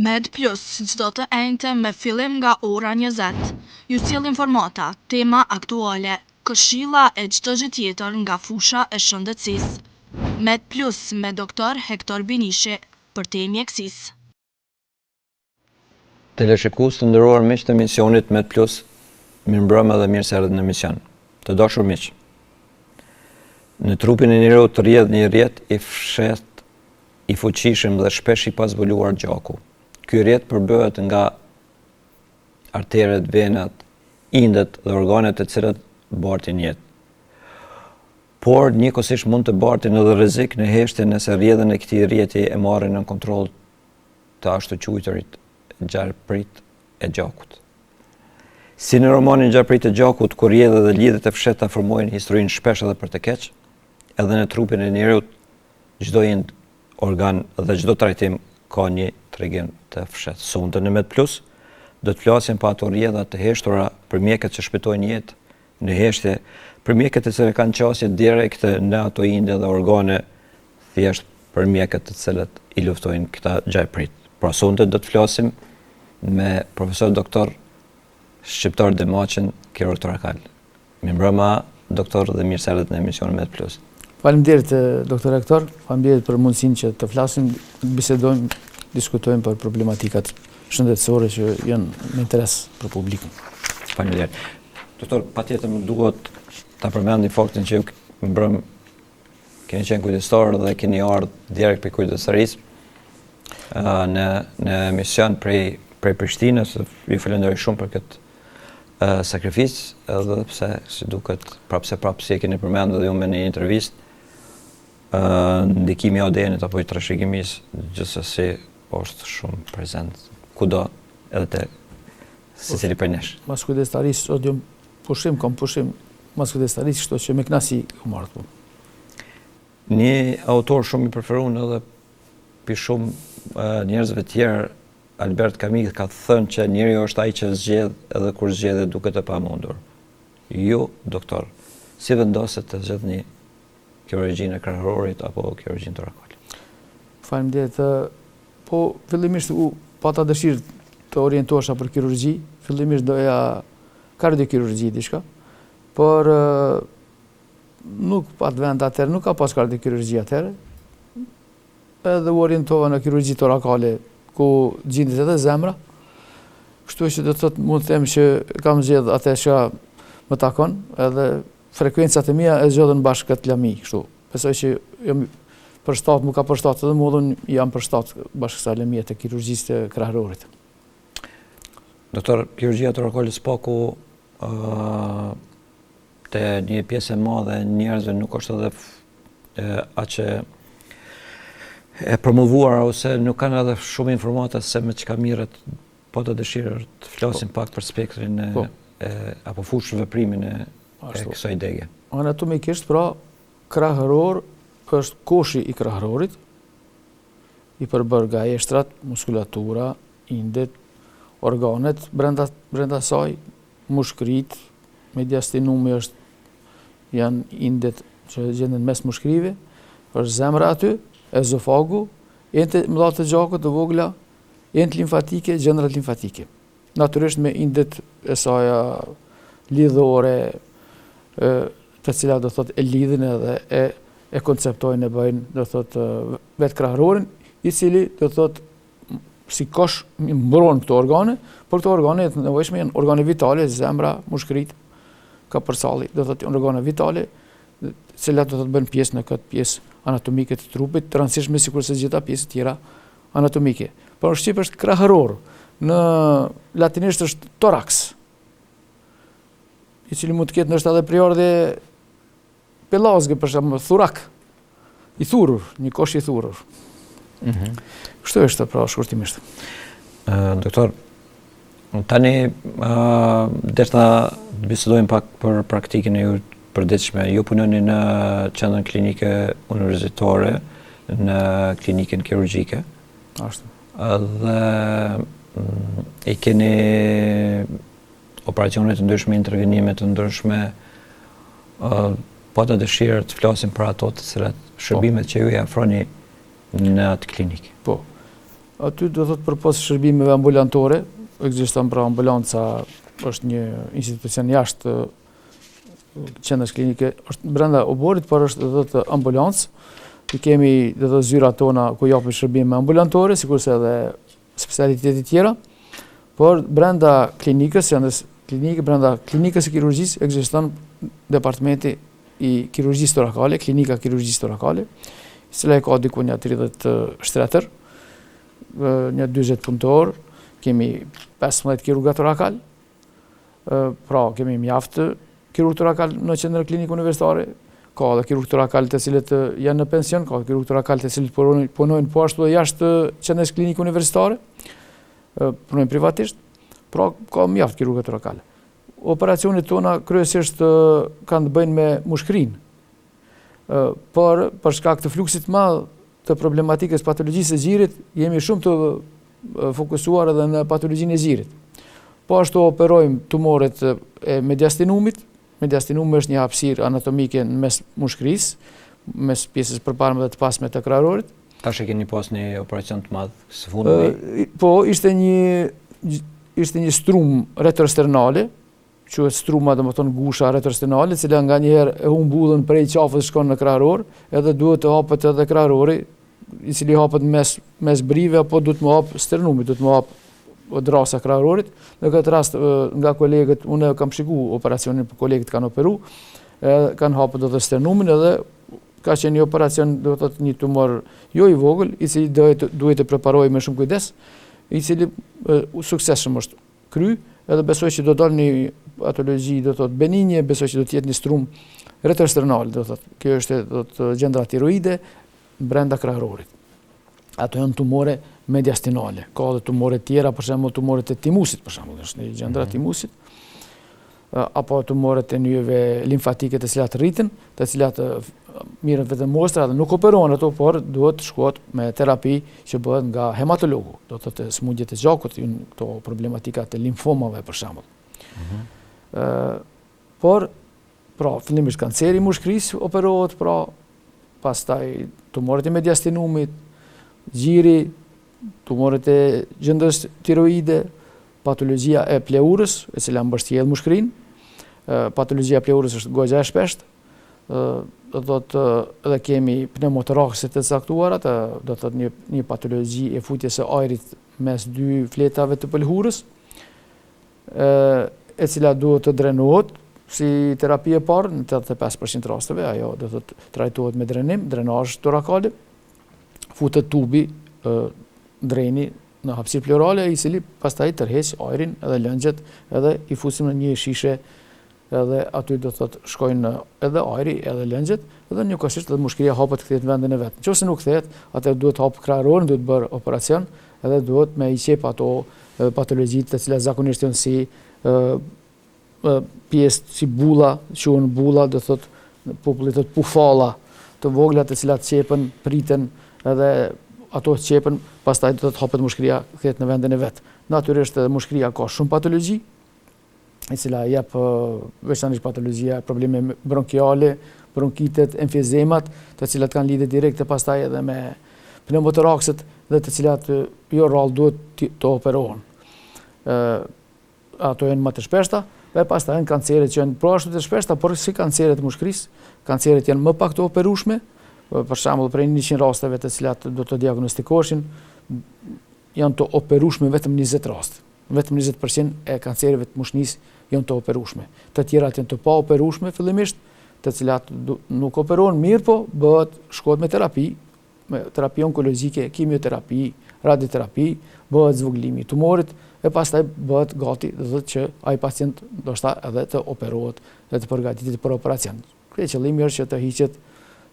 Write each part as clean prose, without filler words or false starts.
Med Plus, çdo të enjte me fillim nga ora 20. Ju sjell informata, tema aktuale, këshilla e çdo gjë tjetër nga fusha e shëndetësisë. Med Plus me doktor Hektor Binishi për te mjekësisë. Teleshikues të nderuar miq të emisionit Med Plus, mirëmbrëma dhe mirë se erdhët në emision. Të dashur miq. Në trupin e njeriu të rrjedh një rrjet i fshehtë, i fuqishëm dhe shpesh i pazbuluar gjaku. Ky rrjet përbëhet nga arteret, venat, indet dhe organet të cilat bartin jetë. Por njëkohësisht mund të bartin edhe rrezik në heshtje nëse rrjedhën e këtij rrjeti e marrin në kontroll të ashtu quajturit gjarprit e gjakut. Si në romanin Gjarprit e gjakut, ku rrjedhët dhe lidhet e fshehta formojnë historinë shpesh edhe për të keq, edhe në trupin e njeriu çdo ind, organ dhe çdo trajtim ka një tregim të fshehtë. Sonte në Med Plus do të flasim për ato rrjedha të heshtura, për mjekët që shpëtojnë jetë në heshtje, për mjekët të cilët kanë qasje direkte në ato inde dhe organe, thjesht për mjekët të cilët i luftojnë këta gjarprit. Pra sonte do të flasim me profesor doktor shqiptar Demaqen, kirurg torakal. Mirëmbrëma doktor dhe mirë se erdhët në emisionin Med Plus. Faleminderit doktor Hektor, faleminderit për mundësinë që të flasim, bisedojmë, diskutojmë për problematikat shëndetësore që janë në interes për publikun. Faleminderit. Doktor, patjetër më duhet ta përmendi faktin që ju mbrëm keni qenë kujdestar dhe keni ardhur direkt për kujdestarisë në emision prej Prishtinës. Ju falenderoj shumë për këtë sakrificë, edhe pse si duket prapse si e keni përmendur dhe ju me një intervistë, ndikimi i ADN-it apo i trashëgimisë gjithsesi është shumë prezent kudo edhe te secili prej nesh. Mas kujdestarisë sot jam kam pushim mas kujdestarisë, kështu që me kënaqësi u marr. Një autor shumë i preferuar edhe për shumë njerëzve të tjerë, Albert Camus, ka thënë që njeriu është ai që zgjedh edhe kur zgjedhet duket e pamundur. Ju, doktor, si vendoset të zgjedhni kirurgjinë e krahërorit apo kirurgjinë torakale? Faleminderit. Po fillimisht u pata dëshirë të orientohesha për kirurgji, fillimisht doja kardiokirurgji diçka, por nuk pat vend atëherë, nuk ka pas kardiokirurgji atëherë. Edhe u orientova në kirurgji torakale, ku gjendet edhe zemra. Kështu që do të thotë mund të them që kam zgjedh atë që më takon, edhe frekuencat e mia e zgjodhen bashkë këtë lami, kështu. Besoj që jam përshtat, më ka përshtat edhe mua jam përshtat bashkë kësaj lamie të kirurgjisë të krahërorit. Doktor, kirurgjia torakale spaku te një pjesë e madhe e njerëzve nuk është edhe aq e promovuar ose nuk kanë edhe shumë informata se me çka mirët, po të dëshirë të flasim pak për spektrin apo fushën veprimin e kësaj degë. Anatomikisht, pra, krahëror është koshi i krahërorit, i përbërë nga eshtrat, muskulatura, indet, organet brenda saj, mushkrit, mediastinumi janë indet që gjenden mes mushkrive, është zemra aty, ezofagu, ente mëdha të gjakut të vogla, ente limfatike, gjendrat limfatike. Natyrisht me indet e saja lidhore, të cilat do thot e lidhin edhe e konceptojnë e bëjnë do thot vetë krahërorin, i cili do thot si kosh mbron këto organe, por këto organe të nevojshme janë organe vitale, zemra, mushkrit, kapërsalli, do thot organe vitale, cilat do thot bëjnë pjesë në këtë pjesë anatomike të trupit, të rëndësishme sikur se gjitha pjesë tjera anatomike. Por në shqip është krahëror, në latinisht është thorax, i cili mund të ketë nështë edhe priordhje pelazge, për shembull thurak, i thurur, një kosh i thurur. Kështu është pra shkurtimisht. Doktor, tani derisa të bisedojmë pak për praktikën e ju përditshme. Ju punoni në qendrën klinike universitare, në klinikën kirurgjike. Ashtu. Dhe i keni operacione të ndryshme, intervenime të ndryshme, po të dëshirë të flasim për ato të cilat shërbimet që ju i afroni në atë klinikë. Po. Aty do thotë përpos shërbimeve ambulantore, ekziston pra ambulanca, është një institucion jashtë qendrës klinike, është brenda oborit, por është do thotë ambulancë. I kemi do thotë zyrat tona ku japim shërbime ambulantore, sikurse edhe specialitete tjera, por brenda klinikës, brenda klinikës së kirurgjisë ekziston departamenti i kirurgjisë torakale, klinika kirurgjisë torakale, i cila ka diku një 30 shtretër, një 40 punëtor, kemi 15 kirurga torakal, pra kemi mjaft kirurg torakal në qendrën klinikë universitare, ka edhe kirurg torakal të cilët janë në pension, ka kirurg torakal të cilët punojnë po ashtu edhe jashtë qendrës klinikë universitare, punojnë privatisht, pra ka mjaft kirurga torakal. Operacionet tona kryesisht kanë të bëjnë me mushkrinë, por për shkak të fluksit të madh të problematikës patologjisë së gjirit, jemi shumë të fokusuar edhe në patologjinë e gjirit. Po ashtu operojmë tumoret e mediastinumit. Mediastinumi është një hapësirë anatomike në mes mushkërisë, mes pjesës përparme dhe të pasme të kraharorit. Tash e keni pas një operacion të madh së fundmi? Po, ishte një strum retrosternale, quhet struma, domethënë gusha retrosternale, e cila nganjëherë e humb bullën prej qafës shkon në kraharor, edhe duhet të hapet edhe kraharori, i cili hapet mes brive, apo duhet më hap sternumi, duhet më hap drasa kraharorit. Në këtë rast nga kolegët, unë kam shikuar operacionin, por kolegët kanë operu, kanë hapur edhe sternumin, edhe ka qenë një operacion, do të thotë një tumor jo i vogël, i cili duhet të preparohej me shumë kujdes, i cili suksesshëm është kry, edhe besoj që do dalë një patologji, do të thotë benigne, besoj që do të jetë një strum retrosternal, do të thotë. Kjo është do të gjendra tiroide brenda kraharorit. Ato janë tumore mediastinale. Ka edhe tumore tjera, për shembull tumoret e timusit, për shembull, është një gjendra timusit, apo tumoret e nyjeve limfatike të cilat rriten, të cilat mirën vetëm mostra dhe nuk operohen ato, por duhet shkohet me terapi që bëhet nga hematologu, do të thotë smundjet e gjakut, këto problematika të limfomave për shembull. Por pra fillimisht kanceri i mushkërisë operohet, pra pastaj tumoret e mediastinumit, gjiri, tumoret e gjendrës tiroide, patologjia e pleurës, e cila mbështjell mushkërinë. Patologjia e pleurës është goxha e shpeshtë. Do thotë edhe kemi pneumotorakse të caktuara, do thotë një patologji e futjes së ajrit mes dy fletave të pëlhurës, e cila duhet të drenohet si terapi e parë në 85% rasteve, ajo do thotë trajtohet me drenim, drenazh torakal, futet tubi dreni në hapësirë pleurale, i cili pastaj tërheq ajrin edhe lëngjet, edhe i fusim në një shishe, edhe aty do thotë shkojnë edhe ajri edhe lëngjet, edhe njëkohësisht edhe mushkëria hapet kthehet në vendin e vet. Nëse nuk kthehet, atë duhet hap kraharorin, duhet bërë operacion, edhe duhet me i qep ato patologjitë të cilat zakonisht janë si pjesë si bulla, quhen bulla, do thotë populli thotë pufalla, të vogla të cilat qepen, priten, edhe ato qepen, pastaj do të hapet mushkëria, kthehet në vendin e vet. Natyrisht edhe mushkëria ka shumë patologji, e cila jep veçanërisht patologjia, probleme bronkiale, bronkitet, emfyezemat, të cilat kanë lidhje direkte pastaj edhe me pneumotorakset dhe të cilat jo rrallë duhet të operohen. Ato janë më të shpeshta, dhe pastaj janë kanceret që janë pra ashtu të shpeshta, por si kanceret e mushkërisë, kanceret janë më pak të operueshme. Për shembull, prej 100 rasteve të cilat do të diagnostikoheshin, janë të operueshme vetëm 20 raste. Vetëm 20% e kancereve të mushnisë janë të operueshme. Të tjerat janë të pa operueshme fillimisht, të cilat nuk operohen mirë, po shkohet me terapi onkologjike, kimioterapi, radioterapi, bëhet zvogëlimi i tumorit, e pastaj bëhet gati dhe që ai pacient ndoshta edhe të operohet dhe të përgatitet për operacion. Ky qëllimi është që të hiqet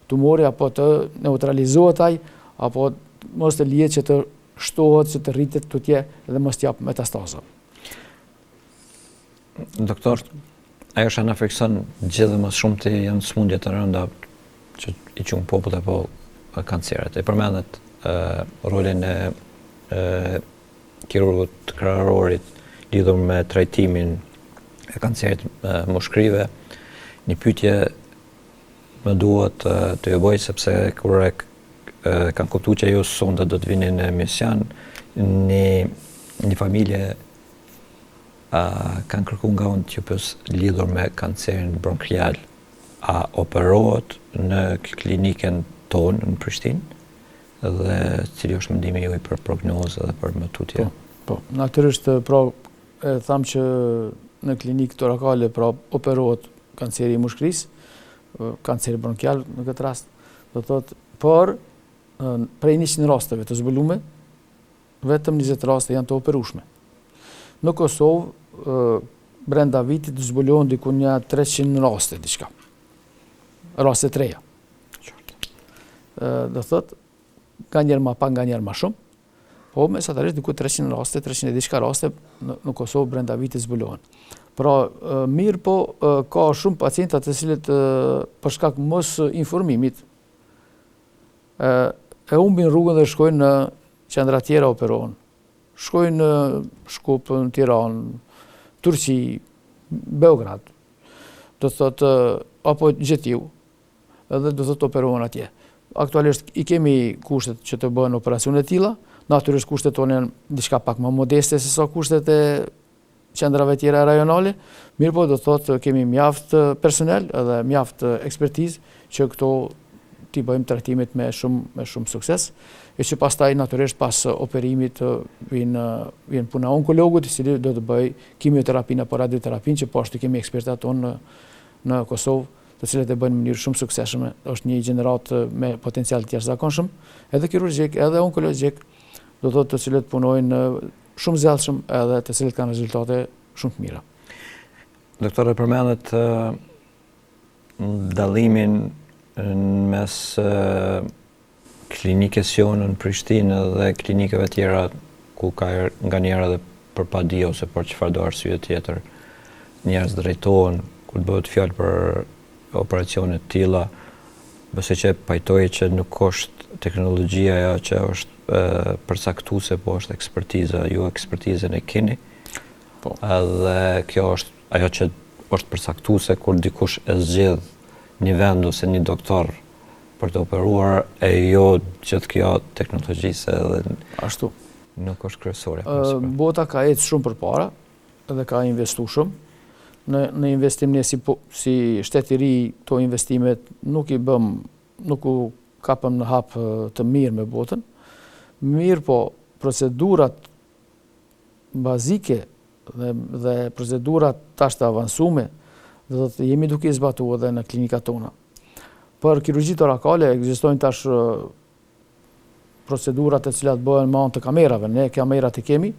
tumori, apo të neutralizohet ai, apo mos të lihet që të shtohet, që të rritet tutje dhe mos t'jap metastaza. Doktor, ajo që na afekson gjithë dhe më shumë të janë smundjet të rënda që i quajnë popullit apo kanceret. E përmendet rolin e kirurgut të kraharorit lidhur me trajtimin e kancerit mushkërive. Një pyetje më duhet të ju bëj, sepse kur kanë kuptuar që ju sonda do të vini në emision, një familje kanë kërku nga unë që pës lidhur me kancerin bronkial, a operohet në kliniken tonë në Prishtinë, dhe cili është mendimi juaj për prognozë dhe për mëtutje? Po, natyrisht, e thamë që në klinikë torakale operohet kanceri i mushkërisë, kanceri bronkial në këtë rast, do thotë, por prej 100 rasteve të zbulume, vetëm 20 raste janë të operueshme. Në Kosovë, brenda vitit zbulohen diku një 300 raste diçka. Raste të reja. Do thotë, nga njerë ma pak, nga njerë ma shumë, po mesatarisht diku 300 raste, 300 e diçka raste në Kosovë brenda vitit zbulohen. Pra, mirë po, ka shumë pacienta të cilët për shkak mos informimit e humbin rrugën dhe shkojnë në qendra tjera operohen. Shkojnë në Shkup, në Tiranë, Turqi, Beograd, do thotë, apo Gjetiu, edhe do thotë operohen atje. Aktualisht i kemi kushtet që të bëhen operacione të tilla, natyrisht kushtet tonë janë diçka pak më modeste se sa kushtet e qendrave tjera rajonale, mirë po do thotë kemi mjaft personel edhe mjaft ekspertizë që këto t'i bëjmë trajtimet me shumë sukses, e që pastaj natyrisht pas operimit vjen puna onkologut, i cili do të bëj kimioterapinë apo radioterapinë, që po ashtu kemi ekspertat tonë në Kosovë, të cilët e bëjnë në mënyrë shumë suksesshme. Është një gjenerat me potencial të jashtëzakonshëm, edhe kirurgjik, edhe onkologjik, do thotë të cilët punojnë shumë zellshëm edhe të cilët kanë rezultate shumë të mira. Doktore, përmendet dallimin mes klinikës jonë në Prishtinë dhe klinikave tjera ku ka nga njerë edhe për padi ose për çfarë do arsye tjetër njerëz drejtohen kur bëhet fjalë për operacione të tilla, besoj që pajtoj që nuk është teknologjia ajo që është përcaktuese, po është ekspertiza. Ju ekspertizën e keni. Po. Edhe kjo është ajo që është përcaktuese kur dikush e zgjedh një vend ose një doktor për të operuar, e jo gjithë kjo teknologjisë edhe ashtu. Nuk është kryesore. Bota ka ecë shumë përpara edhe ka investu shumë. Në investim ne si shtet i ri, to investimet nuk u kapëm në hap të mirë me botën. Mirë po, procedurat bazike dhe procedurat tash të avansume, dhe të jemi duke i zbatu edhe në klinikat tona. Për kirurgji torakale ekzistojnë tash procedurat e cilat bëhen me anë të kamerave. Ne kamerat i kemi,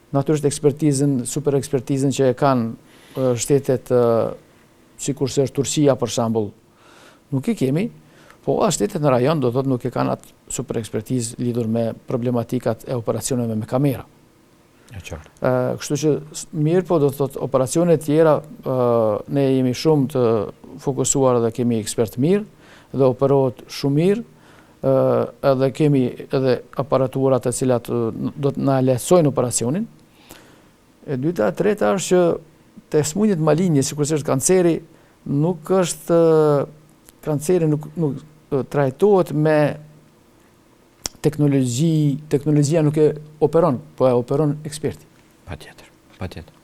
natyrisht ekspertizën, super ekspertizën që e kanë shtetet sikur se është Turqia për shembull, nuk i kemi, po shtetet në rajon do thotë nuk e kanë atë super ekspertizë lidhur me problematikat e operacioneve me kamera. Kështu që mirë po do thotë operacione tjera ne jemi shumë të fokusuar dhe kemi ekspert mirë dhe operohet shumë mirë, edhe kemi edhe aparaturat të cilat do të na lehtësojnë operacionin. E dyta, e treta është që te smundjet malinje, sikur është kanceri, nuk është kanceri nuk trajtohet me teknologjia nuk e operon, po e operon eksperti. Patjetër.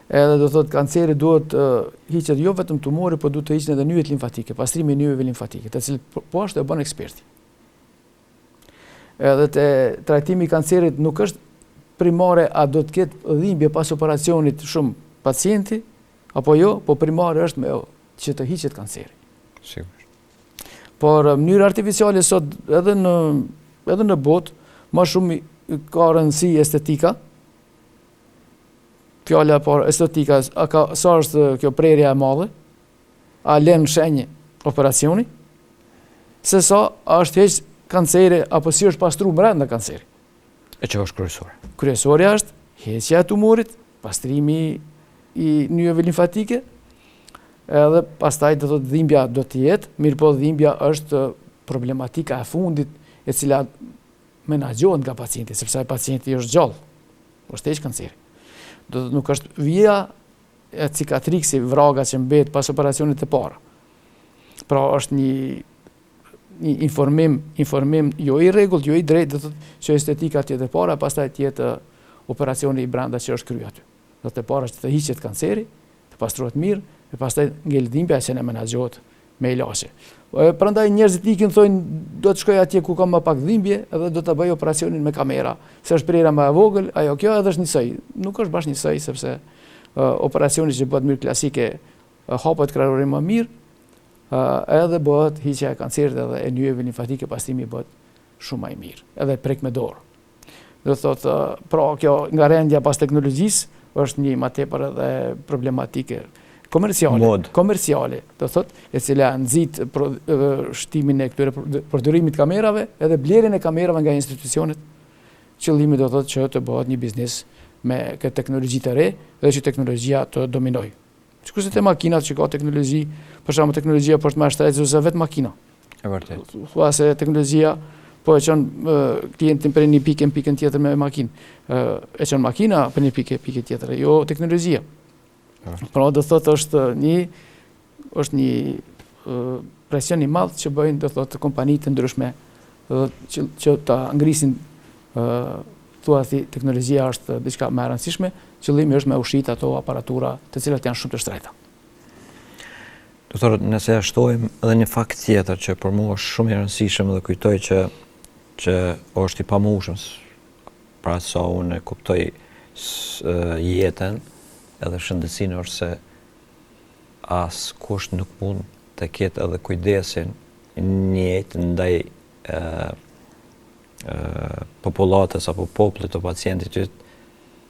Edhe do thotë kanceri duhet hiqet jo vetëm tumori, po duhet të hiqen edhe nyjet limfatike, pastrimi i nyjeve limfatike, të cilët po ashtu e bën eksperti. Edhe te trajtimi i kancerit nuk është primare a do të ketë dhimbje pas operacionit shumë pacienti, apo jo, po primare është që të hiqet kanceri. Sigurisht. Por mënyrë artificiale sot edhe në botë, më shumë ka rëndësi estetika. Fjala por estetika, sa është kjo prerja e madhe, a lën shenjë operacioni, se sa është heq kanceri, apo si është pastru brenda kanceri. E që është kryesore. Kryesorja është heqja e tumorit, pastrimi i nyjeve limfatike, edhe pastaj do thotë dhimbja do të jetë, mirë po dhimbja është problematika e fundit e cila menaxhohet nga pacienti, sepse ai pacienti është gjallë, është heq kanceri. Do të nuk është vija e cikatriksi, vraga që mbet pas operacionit të para. Pra është një informim jo i rregullt, jo i drejtë, do të thotë që estetika tjetë e para, pastaj tjetë operacioni i brenda që është kryer aty. Do të para që të hiqet kanceri, të pastrohet mirë, e pastaj ngel dhimbja që ne menaxhohet me ilaçe. Prandaj njerëzit ikin thonë do të shkoj atje ku ka më pak dhimbje edhe do ta bëj operacionin me kamera. Se është prera më e vogël, ajo kjo edhe është njësoj. Nuk është bashkë njësoj sepse operacioni që bëhet mirë klasike hapet krahërori më mirë, edhe bëhet hiqja e kancerit edhe e nyjeve limfatike, pastimi bëhet shumë më i mirë, edhe prek me dorë. Do thotë, pra kjo nga rendja pas teknologjisë është një më tepër edhe problematike komerciale, do thotë, e cila nxit shtimin e këtyre përdorimit kamerave edhe blerjen e kamerave nga institucionet. Qëllimi do thotë që të bëhet një biznes me këtë teknologji të re dhe që teknologjia të dominojë. Sikurse te makinat që ka teknologji, për shembull teknologjia për të mashtruar se vetë makina. E vërtet. Thua se teknologjia po e çon klientin për një pikë në pikën tjetër me makinë. E çon makina për një pikë tjetër, jo teknologjia. Pra do thotë është një presion i madh që bëjnë do thotë kompanitë të ndryshme që ta ngrisin thuasi teknologjia është diçka më e rëndësishme, qëllimi është me ushqit ato aparatura të cilat janë shumë të shtrejta. Doktor, nëse ja shtojmë edhe një fakt tjetër që për mua është shumë i rëndësishëm dhe kujtoj që është i pamushëm, pra sa unë e kuptoj jetën edhe shëndetësinë është se askush nuk mund të ketë edhe kujdesin njëjtë ndaj popullatës apo popullit të pacientit yt,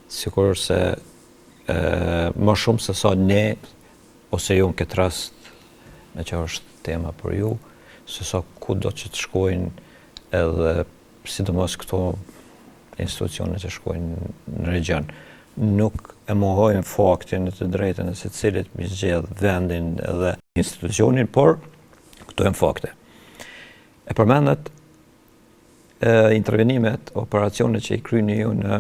sikur se më shumë se sa ne ose ju në këtë rast, me që është tema për ju, se sa ku do që të shkojnë edhe sidomos këto institucione që shkojnë në region. Nuk e mohojnë faktin e të drejtën e secilit mi zgjedh vendin edhe institucionin, por këto janë fakte. E përmendet intervenimet, operacionet që i kryeni ju në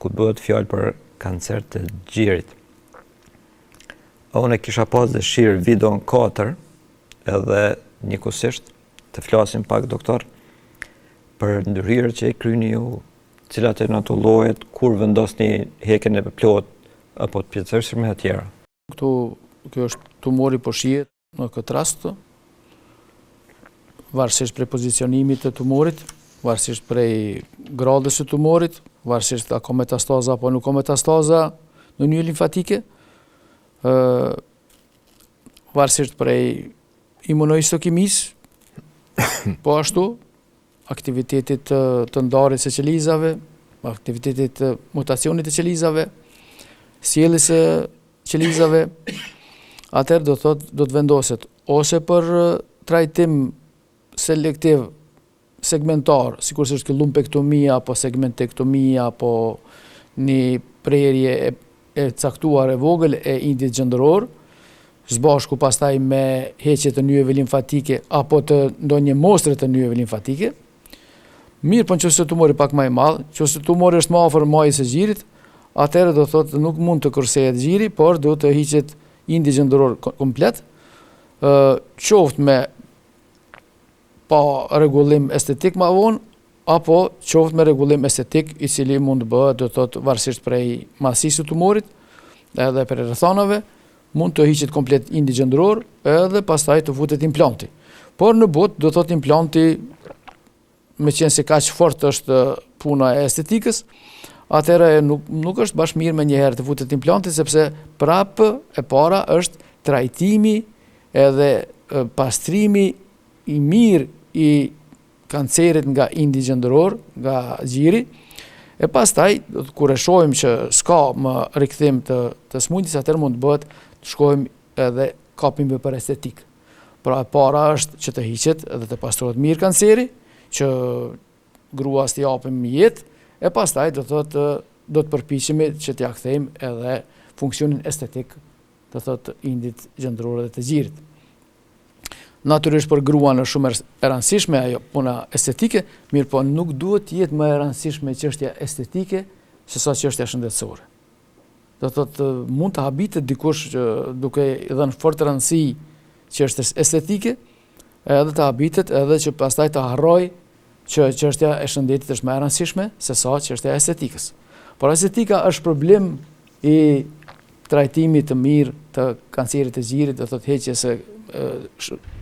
ku bëhet fjalë për kancer të gjirit. Unë kisha pas dëshirë videon 4 edhe njëkohësisht të flasim pak, doktor, për ndryrët që i kryeni ju, cilat e në ato llojet, kur vendosni hekjen e plot apo të pjesërisht me të tjera. Kjo është tumori po shihet në këtë rast, varësisht prej pozicionimit të tumorit, varësisht prej gradës së tumorit, varësisht a ka metastaza apo nuk ka metastaza në nyje limfatike, varësisht prej imunohistokimisë, po ashtu aktivitetit të ndarjes së qelizave, aktivitetit të mutacionit të qelizave, sjelljes së qelizave, atëherë do të vendoset ose për trajtim selektiv segmentar, sikur se është lumpektomia apo segmentektomia apo një prerje e caktuar e vogël e indit gjendëror, zbashku pastaj me heqje të nyjeve limfatike apo të ndonjë mostre të nyjeve limfatike. Mirë, po nëse tumori pak më i madh, nëse tumori është më afër majës së gjirit, atëherë do thotë nuk mund të kërcehet gjiri, por do të hiqet indi gjendëror komplet, qoftë me pa rregullim estetik më vonë, apo qoftë me rregullim estetik i cili mund të bëhet do thotë varësisht prej masisë së tumorit, edhe prej rrethanave, mund të hiqet komplet indi gjendëror, edhe pastaj të futet implanti. Por në botë do thotë implanti, me qenë se kaq fort është puna e estetikës, atëherë nuk është bashkë mirë me njëherë të futet implanti, sepse prapë e para është trajtimi edhe pastrimi i mirë i kancerit nga indi gjendëror, nga gjiri, e pastaj, kur e shohim që s'ka më rikthim të smundjes, atëherë mund të bëhet të shkojmë edhe kapim për estetik. Pra e para është që të hiqet edhe të pastrohet mirë kanceri, që gruas t'i japim jetë, e pastaj do të përpiqemi që t'ia kthejmë edhe funksionin estetik, do thotë indit gjendëror dhe të gjirit. Natyrisht për gruan është shumë e rëndësishme ajo puna estetike, mirë po nuk duhet të jetë më e rëndësishme çështja estetike se sa çështja shëndetësore. Do thotë mund të habitet dikush duke i dhënë fort rëndësi çështjes estetike, edhe të habitet, edhe që pastaj të harroj që çështja e shëndetit është më e rëndësishme se sa çështja e estetikës. Por estetika është problem i trajtimit të mirë të kancerit të gjirit, do thotë heqjes së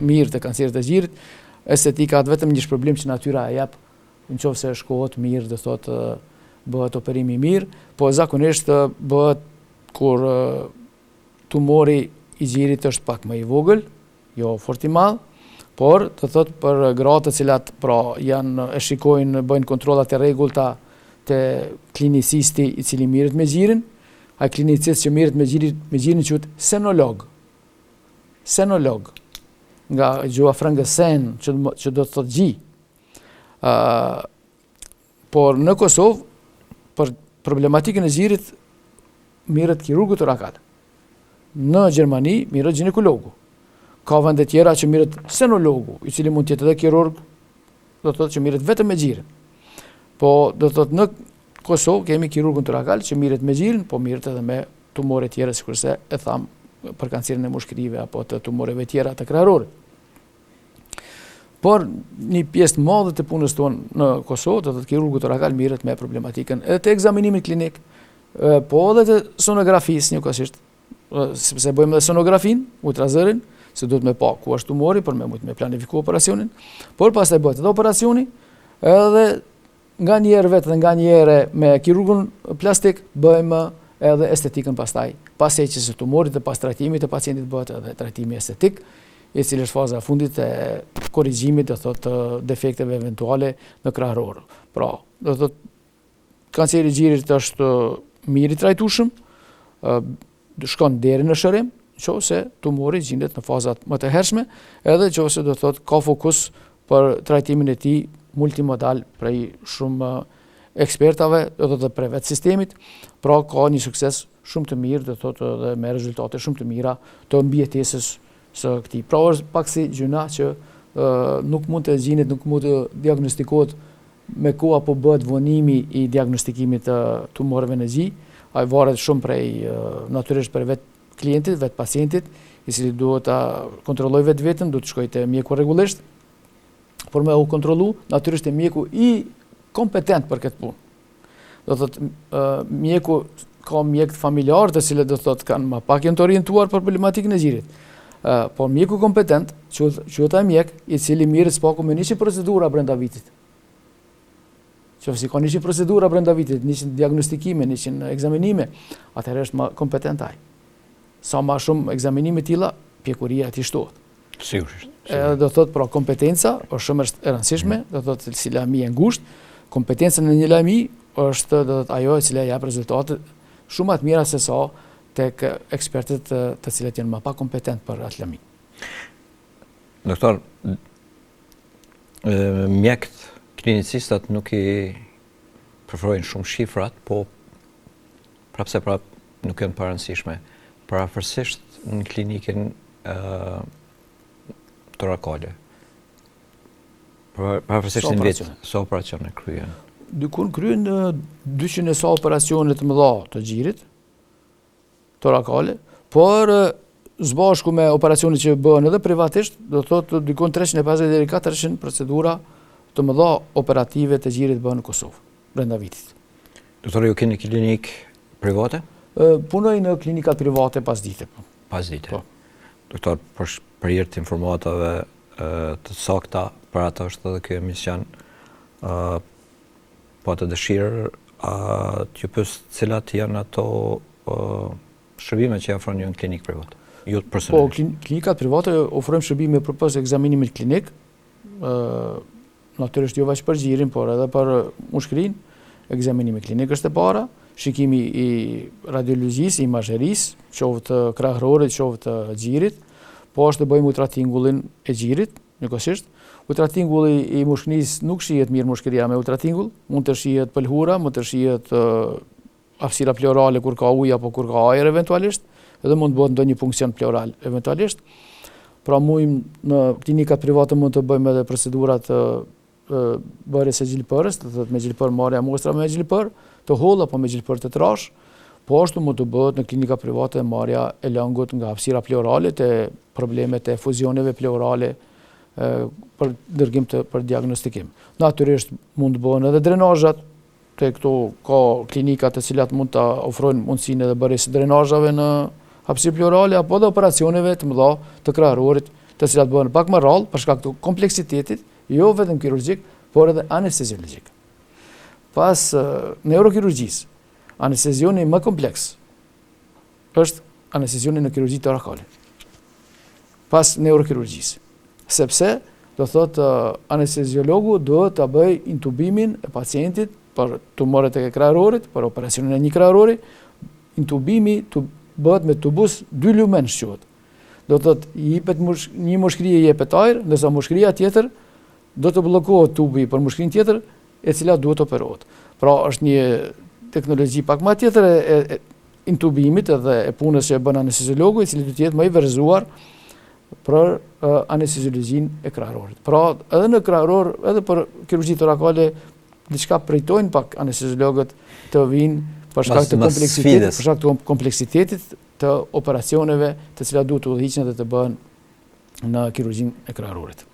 mirë të kancerit të gjirit. Estetika është vetëm një shpërblim që natyra e jep, nëse shkohet mirë, do thotë bëhet operimi mirë, po zakonisht bëhet kur tumori i gjirit është pak më i vogël, jo fort i madh, por do thotë për gratë të cilat pra e shikojnë, bëjnë kontrollat e rregullta te klinicisti i cili mirret me gjirin. Ai klinicist që mirret me gjirin quhet senolog. Senolog. Nga gjuha frangësen që do të thotë gji. Por në Kosovë për problematikën e gjirit mirret kirurgu torakal. Në Gjermani mirret ginekologu. Ka vende tjera që mirret senologu, i cili mund të jetë edhe kirurg, do të thotë që mirret vetëm me gjirin. Po do të thotë në Kosovë kemi kirurgun torakal që mirret me gjirin, po mirret edhe me tumore tjera, sikurse e tham për kancerin e mushkërive apo të tumoreve tjera të krahërorit. Por një pjesë të madhe të punës tonë në Kosovë, do të thotë kirurgu torakal mirret me problematikën edhe të ekzaminimit klinik, po edhe të sonografisë njëkohësisht, sepse bëjmë edhe sonografin, ultrazërin, se duhet me pa ku është tumori për me mujt me planifiku operacionin, por pastaj bëhet edhe operacioni, edhe nga njerë vetë dhe nga njerë me kirurgun plastik bëjmë edhe estetikën pastaj. Pas heqjes së tumorit dhe pas trajtimit të pacientit bëhet edhe trajtimi estetik, i cili është faza e fundit e korrigjimit, do thotë defekteve eventuale në krahëror. Pra, do thotë kanceri i gjirit është mirë i trajtueshëm, shkon deri në shërim, nëse tumori gjendet në fazat më të hershme, edhe nëse do thotë ka fokus për trajtimin e tij multimodal prej shumë ekspertave, do thotë prej vetë sistemit, pra ka një sukses shumë të mirë, do thotë dhe me rezultate shumë të mira të mbijetesës së këtij. Pra është pak si gjëna që nuk mund të gjinet, nuk mund të diagnostikohet me kohë apo bëhet vonimi i diagnostikimit të tumoreve në gji. Ai varet shumë prej natyrisht për vetë klientit, vetë pacientit, i cili duhet ta kontrollojë vetveten, duhet të shkojë te mjeku rregullisht, por me u kontrollu, natyrisht e mjeku i kompetent për këtë punë. Do thotë mjeku ka mjek familjar të cilët do thotë kanë më pak janë të orientuar për problematikën e gjirit. Por mjeku kompetent, quhet ai mjek i cili mirret spaku me 100 procedura brenda vitit. Qoftë ka 100 procedura brenda vitit, 100 diagnostikime, 100 ekzaminime, atëherë është më kompetent ai. Sa më shumë ekzaminime tilla, pjekuria e tij shtohet. Sigurisht. Do thotë pra kompetenca është shumë e rëndësishme, do thotë si lajmi e ngushtë, kompetenca në një lajmi është do thotë ajo e cila jep rezultate shumë më të mira se sa tek ekspertët të cilët janë më pak kompetent për atë lajm. Doktor, mjekët klinicistat nuk i preferojnë shumë shifrat, po prapse nuk janë parëndësishme. Parafërsisht në klinikën torakale. Parafërsisht në vit, sa operacione kryen? Dykun kryen 200 sa operacione të mëdha të gjirit torakale, por zbashku me operacionet që bëhen edhe privatisht, do thotë dykun 350 deri 400 procedura të mëdha operative të gjirit bëhen në Kosovë, brenda vitit. Doktor, ju keni klinikë private? Punoj në klinikat private pasdite. Pasdite. Po. Doktor, për hir të informatave të sakta, për atë është edhe ky emision, po të dëshirë, t'ju pyes cilat janë ato shërbime që ofron ju në klinikë private? Ju personalisht. Po, klinikat private ofrojmë shërbime përpos ekzaminimit klinik, natyrisht jo vetëm për gjirin, por edhe për mushkërinë. Ekzaminimi klinik është e para, shikimi i radiologjisë, imazherisë, qoftë krahërorit, qoftë gjirit, po ashtu bëjmë ultratingullin e gjirit, njëkohësisht. Ultratingulli i mushkërisë nuk shihet mirë mushkëria me ultratingull, mund të shihet pëlhura, mund të shihet hapësira pleurale kur ka ujë apo kur ka ajër eventualisht, edhe mund të bëhet ndonjë punksion pleural eventualisht. Pra mujmë në klinikat private mund të bëjmë edhe procedurat bërjes së gjilpërës, do thotë me gjilpër marrja mostra me gjilpër të holl apo me gjilpër të trash, po ashtu mund të bëhet në klinika private marrja e lëngut nga hapësira pleurale të problemet e fuzioneve pleurale për dërgim për diagnostikim. Natyrisht mund të bëhen edhe drenazhat, te këto ka klinika të cilat mund të ofrojnë mundësinë edhe bërjes së drenazhave në hapësirë pleurale apo dhe operacioneve të mëdha të krahërorit, të cilat bëhen pak më rrallë për shkak të kompleksitetit, jo vetëm kirurgjik, por edhe anesteziologjik. Pas neurokirurgjisë, anestezioni më kompleks është anestezioni në kirurgji torakale. Pas neurokirurgjisë, sepse do thotë anesteziologu duhet ta bëj intubimin e pacientit për tumoret e krahërorit, për operacionin e një krahërori, intubimi bëhet me tubus 2 lumen quhet. Do thotë jepet një mushkërie jepet ajër, ndërsa mushkëria tjetër do të bllokohet tubi për mushkërinë tjetër, e cila duhet operohet. Pra është një teknologji pak më tjetër e intubimit edhe e punës që e bën anesteziologu, i cili do të jetë më i verzuar për anesteziologjinë e krahërorit. Pra edhe në krahëror, edhe për kirurgji torakale diçka pritojnë pak anesteziologët të vinë për shkak të kompleksitetit të operacioneve të cilat duhet të udhëhiqen dhe të bëhen në kirurgjinë e krahërorit.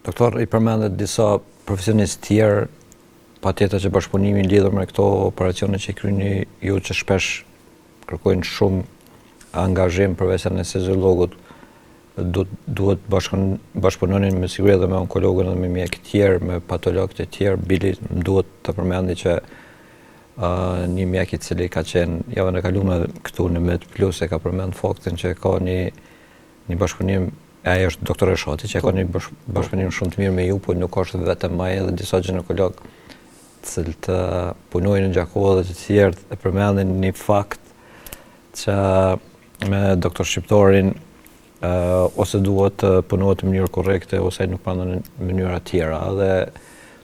Doktor, i përmendet disa profesionistë tjerë, patjetër që bashkëpunimi lidhur me këto operacione që kryeni ju që shpesh kërkojnë shumë angazhim përveç anesteziologut, duhet bashkëpunonin me siguri edhe me onkologun dhe me mjekë tjerë, me patologët e tjerë. Bili më duhet të përmendi që një mjek i cili ka qenë javën e kaluar këtu në Med Plus e ka përmend faktin që ka një bashkëpunim, ai është doktor Eshati, që ka një bashkëpunim shumë të mirë me ju, por nuk është vetëm ai, edhe disa ginekolog cilët punojnë në Gjakovo dhe të tjerë e përmendin një fakt që me doktor shqiptarin ose duhet të punohet në mënyrë korrekte ose nuk pranon në mënyra tjera, dhe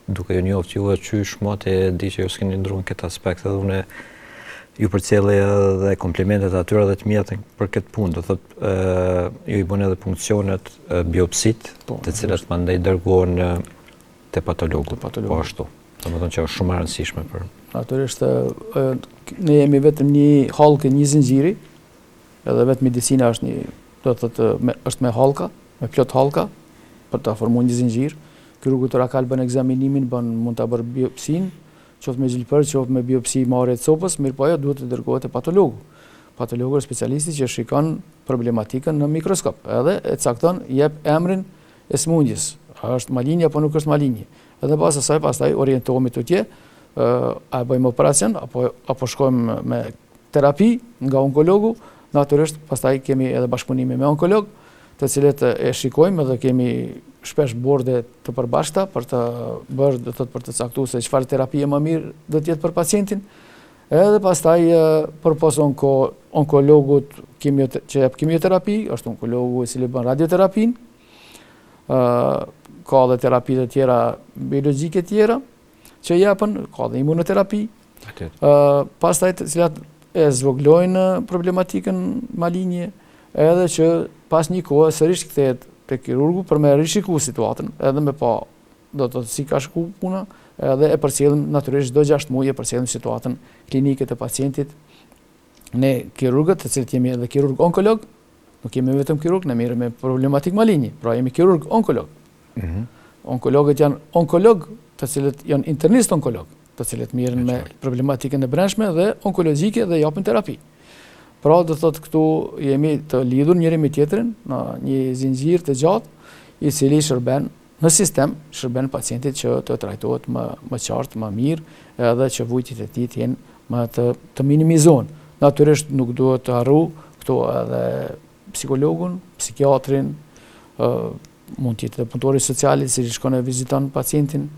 duke ju njohur ju qysh moti e di që ju s'keni ndruar këtë aspekt, edhe unë ju përcjellë edhe komplimentet atyre dhe të mia për këtë punë. Do thotë ju i bën edhe funksionet biopsit, të cilat mandej dërgohen te patologu. Po ashtu. Domethënë që është shumë e rëndësishme për. Natyrisht ne jemi vetëm një hallkë, një zinxhiri, edhe vetë medicina është një, do të thotë është me hallka, me plot hallka për ta formuar një zinxhir. Kirurgu torakal bën ekzaminimin, mund ta bërë biopsin, qoftë me gjilpër, qoftë me biopsi marrje të copës, mirë po ajo duhet të dërgohet te patologu. Patologu është specialisti që shikon problematikën në mikroskop, edhe e cakton, jep emrin e smundjes, a është malinje apo nuk është malinje. Edhe pas asaj pastaj orientohemi tutje, a bëjmë operacion apo shkojmë me terapi nga onkologu. Natyrisht pastaj kemi edhe bashkëpunime me onkolog, të cilët e shikojmë edhe kemi shpesh borde të përbashkëta për të bërë, do thotë, për të caktuar se çfarë terapie më mirë do të jetë për pacientin. Edhe pastaj përpos onkologut që jep kimioterapi, është onkologu i cili bën radioterapinë. Ka dhe terapi të tjera biologjike tjera që japen, ka dhe imunoterapi. Pastaj të cilat e zvoglojnë problematikën malinje, edhe që pas një kohë sërish kthehet te kirurgu për me rishikuar situatën, edhe me pa do të si ka shku puna, edhe e përcjellim natyrisht çdo 6 muaj e përcjellim situatën klinike të pacientit. Ne kirurgët, të cilët jemi edhe kirurg onkolog, nuk jemi vetëm kirurg, ne merrem me problematikë malinje, pra jemi kirurg onkolog. Onkologët janë onkolog, të cilët janë internist onkolog, të cilët merren me problematikën e brendshme dhe onkologjike dhe japin terapi. Pra do thotë këtu jemi të lidhur njëri me tjetrin në një zinxhir të gjatë, i cili shërben në sistem, shërben pacientit që të trajtohet më qartë, më mirë, edhe që vujtjet e tij të jenë më të minimizohen. Natyrisht nuk duhet të harru këtu edhe psikologun, psikiatrin, mund të jetë edhe punëtori social i cili shkon e viziton pacientin,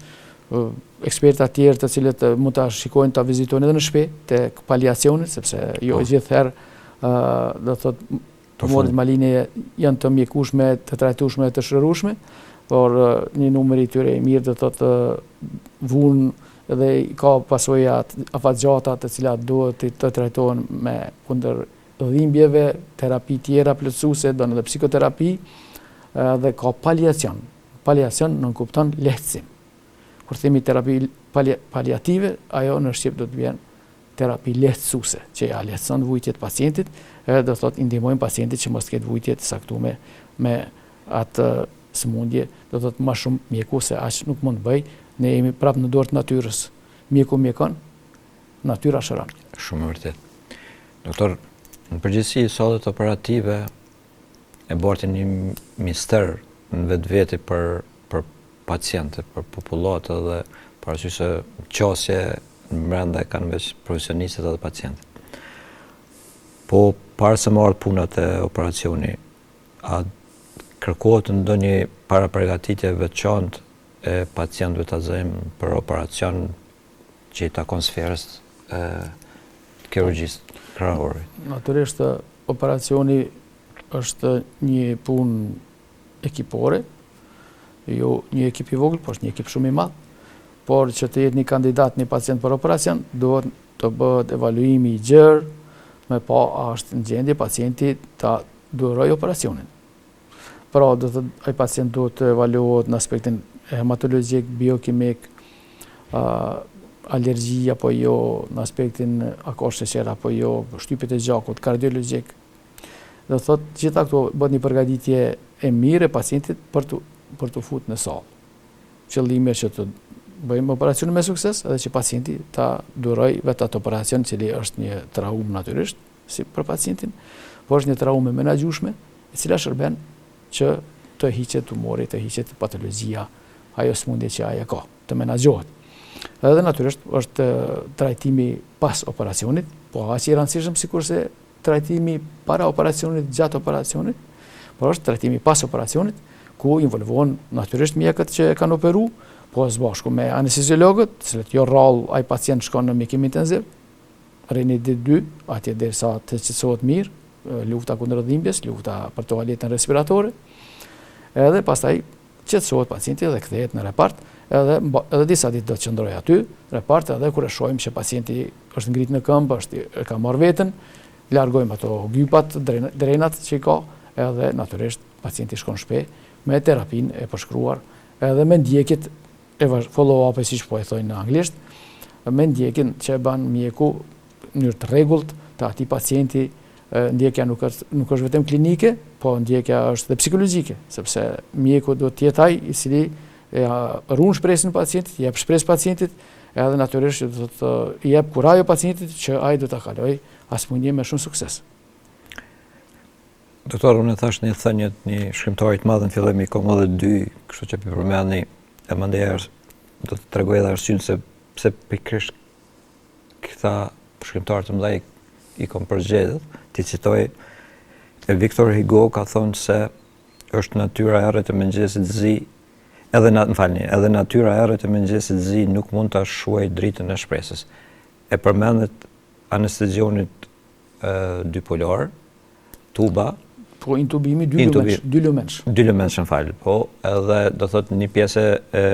eksperta të tjerë të cilët mund ta shikojnë, ta vizitojnë edhe në shtëpi tek paliacioni, sepse jo gjithherë do thotë tumoret maline janë të mjekueshme, të trajtueshme, të shërueshme, por një numër i tyre i mirë do thotë vuan dhe ka pasoja afatgjata të cilat duhet të trajtohen me kundër dhimbjeve, terapi tjera plotësuese, do edhe psikoterapi, dhe ka paliacion. Paliacion nuk kupton lehtësim. Kur themi terapi paliative, ajo në shqip do të vjen terapi lehtësuese, që ja lehtëson vujtjet e pacientit, edhe do thotë i ndihmojmë pacientit që mos ketë vujtje të saktuar me atë sëmundje, do të thotë më shumë mjeku se aq nuk mund të bëj, ne jemi prapë në dorë të natyrës. Mjeku mjekon, natyra shëron. Shumë e vërtet. Doktor, në përgjithësi sodet operative e bërtin një mister në vetvete për paciente, për popullat edhe parasysh se qasje në brenda e kanë veç profesionistët edhe pacientët. Po parë se marrë punat e operacioni, a kërkohet ndonjë parapregatitje veçantë e pacientëve të zëjmë për operacion që i takon sferës kirurgjisë krahore? Natyrisht operacioni është një punë ekipore, jo një ekip i vogël, por është një ekip shumë i madh. Por që të jetë një kandidat, një pacient për operacion, duhet të bëhet evaluimi i gjerë, me pa a është në gjendje pacienti ta duroj operacionin. Pra, do të ai pacient duhet të evaluohet në aspektin hematologjik, biokimik, alergji apo jo, në aspektin a ka sheqer apo jo, shtypjet e gjakut, kardiologjik. Do të thotë gjitha këto bëhet një përgatitje e mirë e pacientit për të futur në sallë. Qëllimi është që të bëjmë operacionin me sukses edhe që pacienti ta duroj vetë atë operacion, cili është një traumë natyrisht si për pacientin, por është një traumë e menaxhueshme, e cila shërben që të hiqet tumori, të hiqet patologjia, ajo sëmundje që ai ka, të menaxhohet. Edhe natyrisht është trajtimi pas operacionit, po aq i rëndësishëm sikurse trajtimi para operacionit, gjatë operacionit, por është trajtimi pas operacionit, ku involvohen natyrisht mjekët që kanë operu, po së bashku me anesteziologët, cilët jo rrallë ai pacient shkon në mjekim intensiv, rrini ditë 2, atje derisa të qetësohet mirë, lufta kundër dhimbjes, lufta për toaletën respiratore, edhe pastaj qetësohet pacienti dhe kthehet në repart, edhe disa ditë do të qëndroj aty, repart, edhe kur e shohim që pacienti është ngrit në këmbë, e ka marrë veten, largojmë ato gypat, drenat që i ka, edhe natyrisht pacienti shkon në shtëpi me terapinë e përshkruar, edhe me ndjekjet follow-up, siç po e thojnë në anglisht, me ndjekjen që e bën mjeku në mënyrë të rregullt të atij pacienti. Ndjekja nuk është vetëm klinike, po ndjekja është dhe psikologjike, sepse mjeku duhet të jetë ai i cili ruan shpresën pacientit, jep shpresë pacientit, edhe natyrisht do të jep kurajë pacientit që ai do ta kalojë asmundje me shumë sukses. Doktor, unë thash një thënie një shkrimtari të madh në fillim, i kam edhe 2, kështu që përmendni e mandej do të tregoj edhe arsyeën se pse pikërisht këta shkrimtarë të mëdhenj i kam përgjedhur, ti citoj, Victor Hugo ka thonë se është natyra e errët e mëngjesit zi, edhe natyra e errët e mëngjesit zi nuk mund ta shuajë dritën e shpresës. E përmendet anestezionit bipolar, tuba, po intubimi dy lumensh. Dy lumensh, po edhe do thotë një pjesë e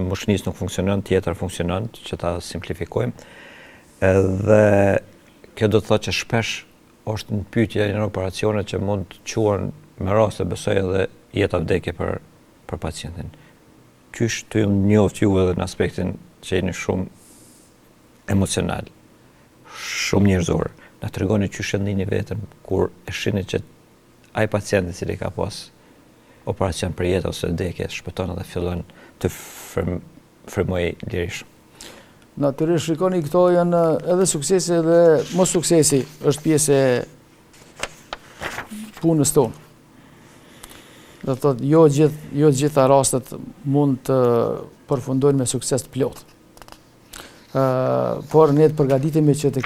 mushnisë nuk funksionon, tjetër funksionon, që ta simplifikojmë. Edhe kjo do të thotë që shpesh është në pyetje në operacione që mund të quhen me raste besoj edhe jeta vdekje për pacientin. Qysh të ju njoft ju edhe në aspektin që jeni shumë emocional, shumë njerëzor. Na tregoni qysh e ndini veten kur e shihni që ai pacienti i cili ka pas operacion për jetë ose vdekje shpëton edhe fillon të frymojë lirish. Natyrisht shikoni, këto janë edhe suksesi edhe mos suksesi, është pjesë e punës tonë. Do të thotë jo gjitha rastet mund të përfundojnë me sukses të plotë. Por ne përgatitemi që të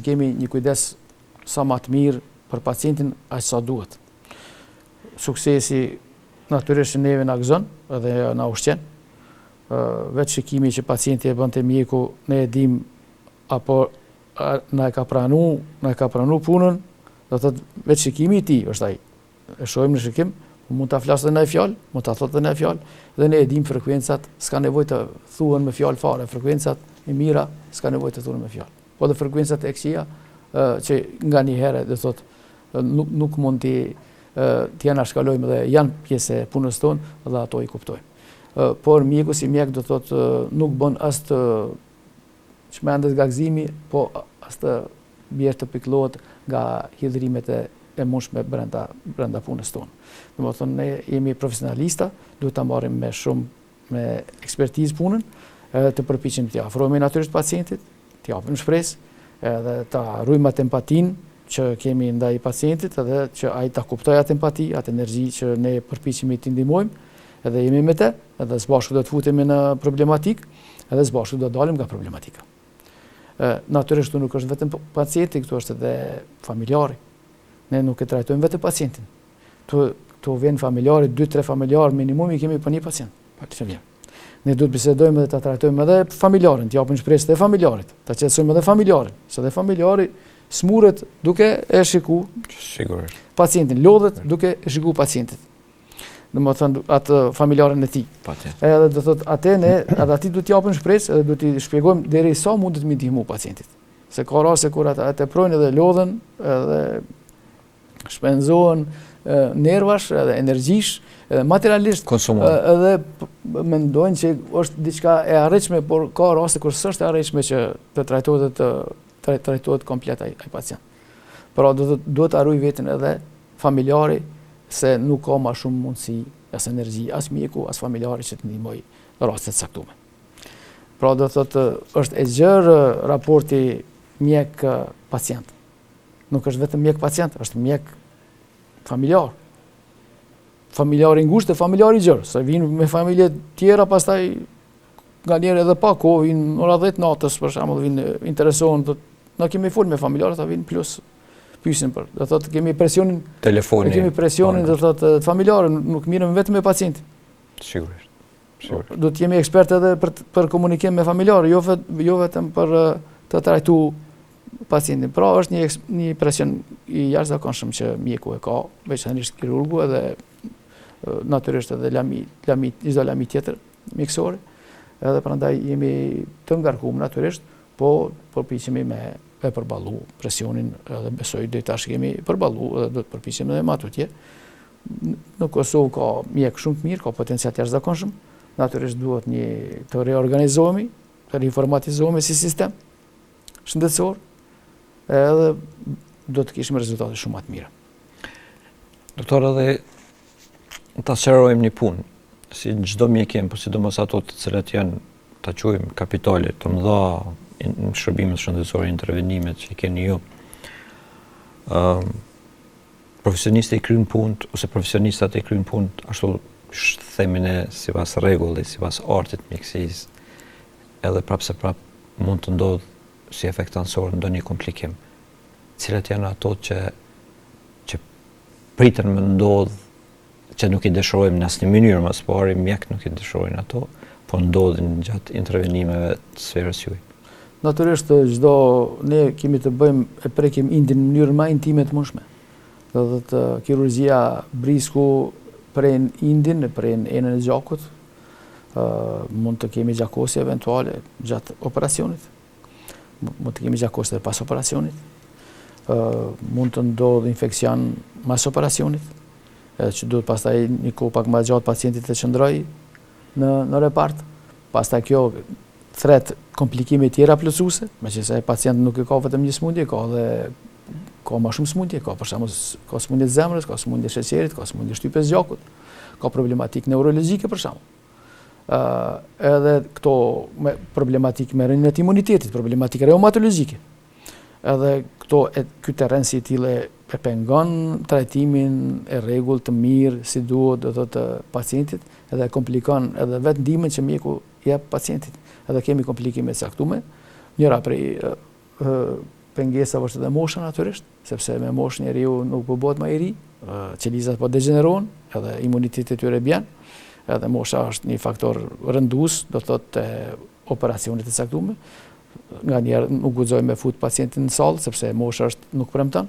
kemi një kujdes sa më të mirë për pacientin aq sa duhet. Suksesi natyrisht neve na gëzon edhe na ushqen. Vetë shikimi që pacienti e bën te mjeku, ne e dim apo na e ka pranu punën, do thotë vetë shikimi i tij është ai. E shohim në shikim, mund ta flasë edhe në fjalë, mund ta thotë edhe në fjalë, dhe ne e dim frekuencat, s'ka nevojë të thuhen me fjalë fare, frekuencat e mira s'ka nevojë të thuhen me fjalë. Po dhe frekuencat e këqija që nganjëherë do thotë nuk mund t'i anashkalojmë dhe janë pjesë e punës tonë dhe ato i kuptojmë. Por mjeku si mjek do thotë nuk bën as të çmendet nga gëzimi, po as të bjerë të pikëllohet nga hidhrimet e e mundshme brenda punës tonë. Domethënë ne jemi profesionalista, duhet ta marrim me ekspertizë punën, të përpiqem të afrohemi natyrisht pacientit, t'i japim shpresë, edhe ta ruajmë atë empatinë që kemi ndaj pacientit, edhe që ai ta kuptojë atë empati, atë energji që ne përpiqemi t'i ndihmojmë, edhe jemi me të, edhe së bashku do të futemi në problematikë, edhe së bashku do dalim nga problematika. Natyrisht këtu nuk është vetëm pacienti, këtu është edhe familjari. Ne nuk e trajtojmë vetëm pacientin. Tu vjen familjari, 2-3 familjarë minimum i kemi për një pacient. Që vjen. Ne duhet bisedojmë dhe ta trajtojmë edhe familjarin, t'japim shpresë edhe familjarit, ta qetësojmë edhe familjarin, se edhe familjari smuret duke e shiku Sigurisht. pacientin, lodhet duke e shiku pacientit. Domethënë atë familjarin e tij. Patjetër. Edhe do thotë edhe atij duhet t'japim shpresë, edhe duhet t'i shpjegojmë deri sa mund të më ndihmu pacientit. Se ka raste kur ata teprojnë edhe lodhen, edhe shpenzohen nervash, edhe energjish, edhe materialisht, edhe mendojnë që është diçka e arritshme, por ka raste kur s'është e arritshme që të trajtohet komplet ai pacient. Pra duhet ta ruaj veten edhe familjari, se nuk ka ma shumë mundësi, as energji, as mjeku, as familjari që të ndihmoj rastet caktuar. Pra do thotë është e gjerë raporti mjek-pacient. Nuk është vetëm mjek-pacient, është mjek-familjar. Familjari i ngushtë e familjari i gjerë, se vinë me familje tjera, pastaj nga njerë edhe pa kohë, vinë ora 10 natës, për shembull, vinë interesohen, na kemi fol me familjarët, ta vinë plus pyesin për. Do thotë kemi presionin telefoni. Kemi presionin do thotë familjarë, nuk mirëm vetëm me pacientin. Sigurisht. Do të jemi ekspertë edhe për komunikim me familjarë, jo vetëm për të trajtuar pacientin. Pra është një presion i jashtëzakonshëm që mjeku e ka, veçanërisht kirurgu, edhe natyrisht edhe çdo lami tjetër mjekësor. Edhe prandaj jemi të ngarkuar natyrisht, po përpiqemi me përballu presionin, edhe besoj deri tash kemi përballu, edhe do të përpiqemi edhe më atje. Në Kosovë ka mjek shumë të mirë, ka potencial të jashtëzakonshëm. Natyrisht duhet të reorganizohemi, të informatizohemi si sistem shëndetësor, edhe do të kishim rezultate shumë më të mira. Doktor, edhe ta sqarojmë një punë, si çdo mjekim, po sidomos ato të cilat janë, ta quajmë kapitale të mëdha në shërbimet shëndetësore, intervenimet që i keni ju. Profesionistët i kryjnë punët, ose profesionistat i kryjnë punët, ashtu themin e sipas rregullit, sipas artit mjekësisë, edhe prapse mund të ndodhë si efekt ansor ndonjë komplikim. Cilat janë ato që pritën me ndodhë, që nuk i dëshirojmë në asnjë mënyrë, më së pari mjek nuk i dëshirojnë ato, po ndodhin gjatë intervenimeve të sferës juaj. Natyrisht ne kemi të bëjmë, e prekim indin në mënyrë më intime të mundshme. Do thotë kirurgjia brisku pren indin, pren enën e gjakut, mund të kemi gjakosje eventuale gjatë operacionit, mund të kemi gjakosje pas operacionit, mund të ndodhë infekcion mas operacionit, që duhet pastaj një kohë pak më gjatë pacientit të qëndrojë në repart. Pastaj kjo thret komplikime tjera plotësuese, meqense pacienti nuk e ka vetëm një smundje, ka më shumë smundje, ka për shembull ka smundje të zemrës, ka smundje sheqerit, ka smundje shtypjes gjakut, ka problematikë neurologjike për shembull. Edhe këto problematikë me rënien e imunitetit, problematikë reumatologjike. Edhe ky terren si i tillë e pengon trajtimin e rregullt të mirë si duhet do thotë pacientit, edhe komplikon edhe vetë ndihmën që mjeku jep pacientit. Edhe kemi komplikime të caktuara. Njëra prej pengesave është edhe mosha natyrisht, sepse me moshë njeriu nuk po bëhet më i ri, qelizat po degenerohen, edhe imuniteti i tyre bjen. Edhe mosha është një faktor rëndues, do thotë operacionet të caktuara. Nganjëherë nuk guxojmë me fut pacientin në sallë, sepse mosha nuk premton,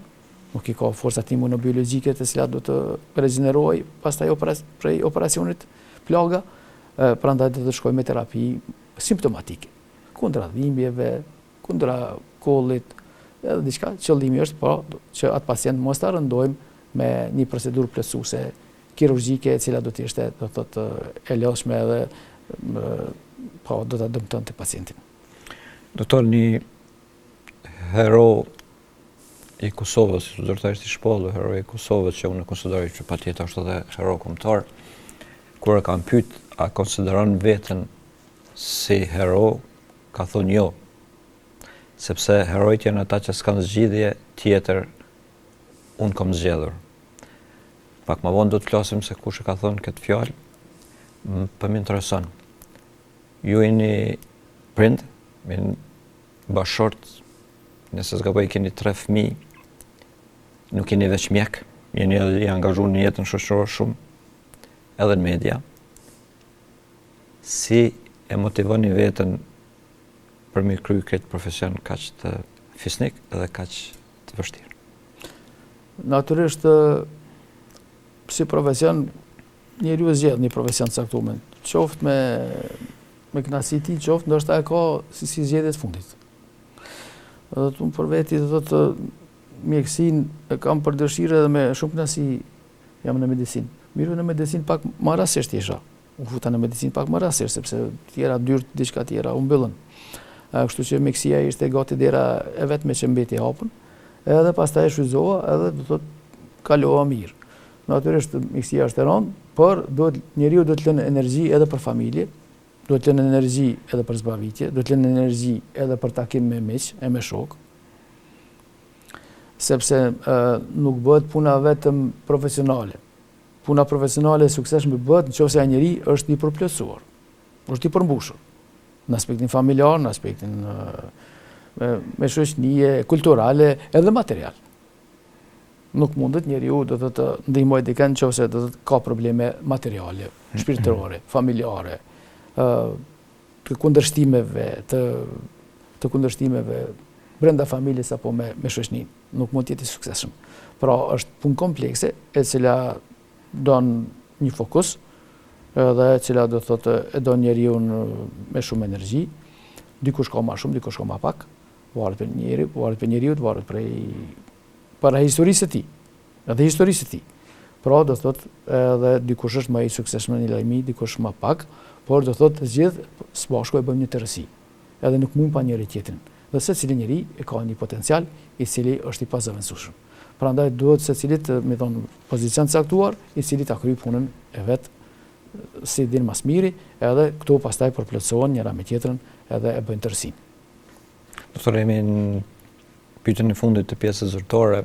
nuk i ka forcat imunobiologjike të cilat do të regenerojë pastaj prej operacionit plaga, prandaj do të shkojmë me terapi simptomatike, kundra dhimbjeve, kundra kollit, edhe diçka. Qëllimi është që atë pacient mos ta rëndojmë me një procedurë plotësuese kirurgjike e cila do të ishte do thotë e lodhshme edhe do ta dëmtonte pacientin. Doktor, një hero i Kosovës, zyrtarisht i shpollu, heroi i Kosovës, që unë e konsideroj që patjetër është edhe hero kombëtar, kur e kam pyet a konsideron veten si hero, ka thonë jo. Sepse herojt janë ata që s'kan zgjidhje tjetër, unë kam zgjedhur. Pak më vonë do të flasim se kush e ka thonë këtë fjalë, për më intereson. Ju jeni prind, jeni bashkëshort, nëse s'gaboj keni 3 fëmijë, nuk jeni veç mjek, jeni edhe i angazhuar në jetën shoqërore shumë, edhe në media. Si e motivoni veten për me kryer këtë profesion kaq të fisnik edhe kaq të vështirë? Natyrisht, si profesion, njeriu zgjedh një profesion të caktuar, qoftë me kënaqësi ti, qoftë ndoshta e ka si zgjedhje të fundit. Edhe unë për veti do të mjekësinë e kam për dëshirë edhe me shumë kënaqësi jam në medicinë. Mirë, në medicinë pak më rastësisht isha. U futa në medicinë pak më rastësisht sepse tjera dyrt, diçka tjera u mbyllën. Kështu që mjekësia ishte gati dera e vetme që mbeti hapur. Edhe pastaj e shfryzova edhe do të thotë kalova mirë. Natyrisht mjekësia është e rëndë, por njeriu do të lënë energji edhe për familje, do të lënë energji edhe për zbavitje, do të lënë energji edhe për takim me miq e me shok. Sepse nuk bëhet puna vetëm profesionale. Puna profesionale e suksesshme bëhet nëse ai njeri është i përplotësuar, është i përmbushur në aspektin familjar, në aspektin me shoqënie, kulturale edhe material. Nuk mundet njeriu do të ndihmoj dikën nëse do të ka probleme materiale, shpirtërore, familjare, të kundërshtimeve, të kundërshtimeve brenda familjes apo me shoqëninë. Nuk mund të jetë i suksesshëm. Pra është punë komplekse e cila don një fokus, edhe e cila do thotë e don njeriu me shumë energji. Dikush ka më shumë, dikush ka më pak. Varet për njeriu, varet para historisë së tij. Edhe historisë së tij. Pra do thotë edhe dikush është më i suksesshëm në një lajmi, dikush më pak, por do thotë të gjithë së bashku e bëjmë një tërësi. Edhe nuk mund pa njëri tjetrin. Dhe secili njeri e ka një potencial i cili është i pazëvendësueshëm. Prandaj duhet secilit me thon pozicion të caktuar, i cili ta kryej punën e vet si din mas miri, edhe këtu pastaj përplotësohen njëra me tjetrën edhe e bëjnë tërësinë. Doktore, jemi në pyetjen e fundit të pjesës zyrtare.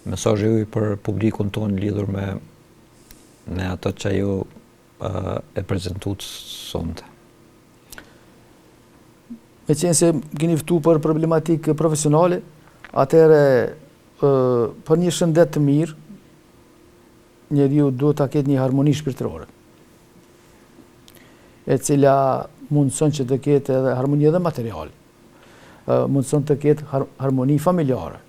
Mesazhi juaj për publikun tonë lidhur me ato që ju e prezantuat sonte. Me qenë se keni ftu për problematikë profesionale, atëherë për një shëndet të mirë, njeriu duhet ta ketë një harmoni shpirtërore, e cila mundson që të ketë edhe harmoni edhe materiale, mundson të ketë harmoni familjare.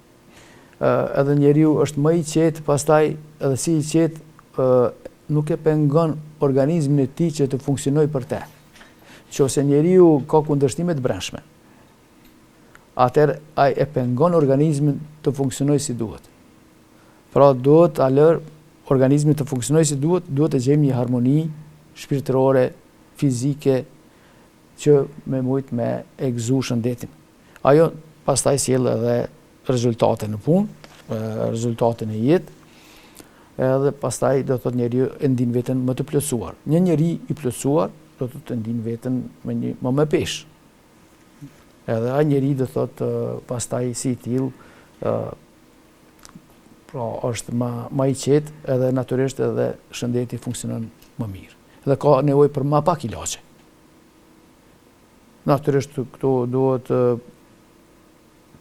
Edhe njeriu është më i qetë, pastaj edhe si i qetë nuk e pengon organizmin e tij që të funksionojë për te. Nëse njeriu ka kundërshtime të brendshme, atëherë ai e pengon organizmin të funksionojë si duhet. Pra duhet ta lër organizmin të funksionojë si duhet, duhet të gjejmë një harmoni shpirtërore, fizike që me mujt me e gëzu shëndetin. Ajo pastaj sjell edhe rezultate në punë, rezultate në jetë, edhe pastaj do thotë njeriu e ndin veten më të plotësuar. Një njeri i plotësuar do të ndin veten më me peshë. Edhe ai njeri do thotë pastaj si i tillë pra është më i qetë, edhe natyrisht edhe shëndeti funksionon më mirë. Dhe ka nevojë për më pak ilaçe. Natyrisht këtu duhet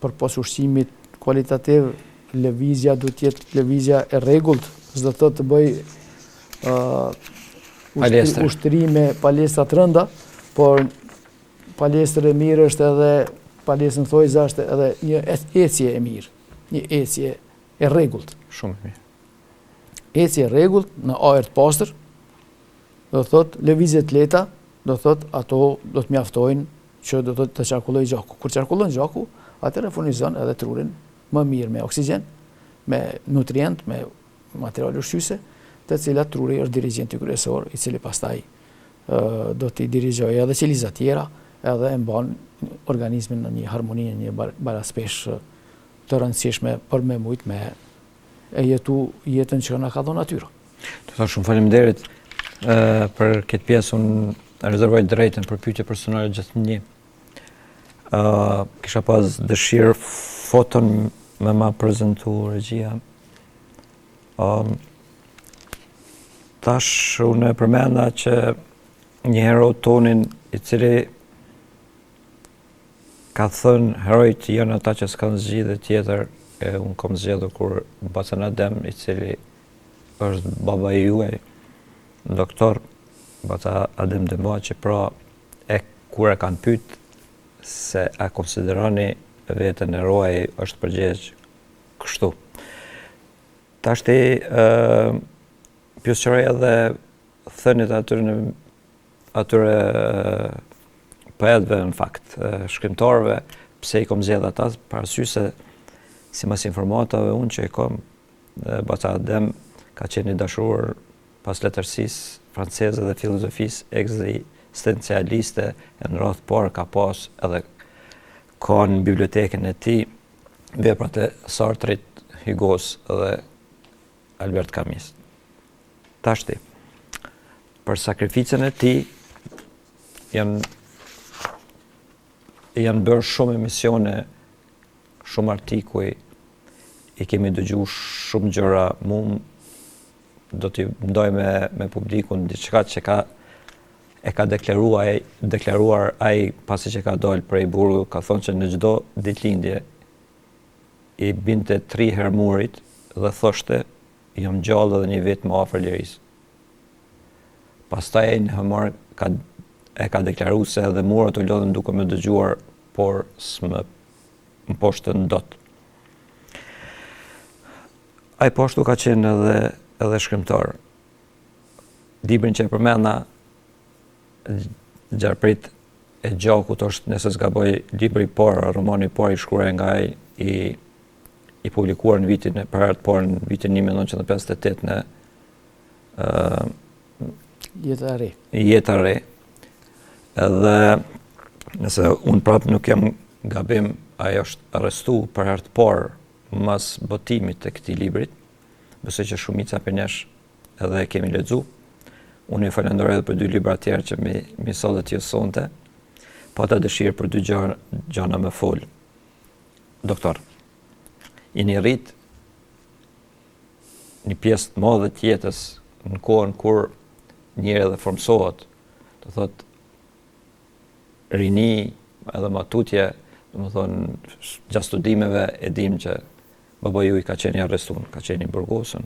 përpas ushqimit kualitativ, lëvizja duhet të jetë lëvizja e rregullt, s'do thotë të bëj ushtrime, palestra të rënda, por palestër e mirë është edhe palestrën thojza është edhe një ecje e mirë, një ecje e rregullt. Shumë mirë. Ecje e rregullt në ajër të pastër, do thotë lëvizje të lehta, do thotë ato do të mjaftojnë që do thotë të qarkullojë gjaku. Kur qarkullon gjaku, atëherë furnizon edhe trurin më mirë me oksigjen, me nutrient, me materiale ushqyese, të cilat truri është dirigjenti kryesor, i cili pastaj do t'i dirigjojë edhe qelizat tjera, edhe e mban organizmin në një harmoni, në një balaspesh të rëndësishme për me mujt me e jetu jetën që na ka dhënë natyra. Të thosh shumë faleminderit për këtë pjesë, unë rezervoj drejtën për pyetje personale gjithnjë. Kisha pas dëshirë foton me ma prezentu regjia. Tash unë e përmenda që një hero tonin i cili ka thënë herojt janë ata që s'kanë zgjidhje tjetër, e unë kom zgjedhur kur Bacan Adem, i cili është baba i juaj, doktor Baca Adem Dembaçi, pra kur e kanë pyet se a konsideroni veten eroj, është përgjigj kështu. Tashti pyesëroja edhe thënit atyre poetëve, në fakt, shkrimtarëve, pse i kom zgjedh ata, për arsye se sipas informatave unë që i kom, Baca Adem ka qenë i dashur pas letërsisë franceze dhe filozofisë ekzistencialiste, e në radhë parë ka pas edhe ka në bibliotekën e tij veprat e Sartrit, Hugos dhe Albert Camus. Tashti, për sakrificën e tij janë bërë shumë emisione, shumë artikuj, i kemi dëgjuar shumë gjëra. Do t'i ndoj me publikun diçka që e ka deklaruar ai pasi që ka dalë prej burgu, ka thonë që në çdo ditëlindje i binte 3 herë murit dhe thoshte jam gjallë edhe një vit më afër lirisë. Pastaj në Hamar e ka deklaruar se edhe murat u lodhen duke më dëgjuar, por s'më mposhtën dot. Ai poshtu ka qenë edhe shkrimtar. Librin që e përmenda, Gjarprit e Gjakut, është, nëse s'gaboj, libri i parë, romani i parë i shkruar nga ai, i publikuar në vitin e parë në vitin 1958 në Jeta e re. Jeta e re. Edhe nëse unë prapë nuk jam gabim, ai është arrestu për herë të parë mas botimit të këtij librit. Besoj që shumica për nesh edhe e kemi lexu. Unë ju falenderoj edhe për 2 libra tjerë që mi sollet ju sonte. Pata dëshirë për 2 gjëra me fol. Doktor, jeni rrit një pjesë të madhe të jetës në kohën kur njëri edhe formsohet, do thot rini edhe matutje, do thonë gjatë studimeve e dim që baba ju i ka qenë i arrestuar, ka qenë i burgosur.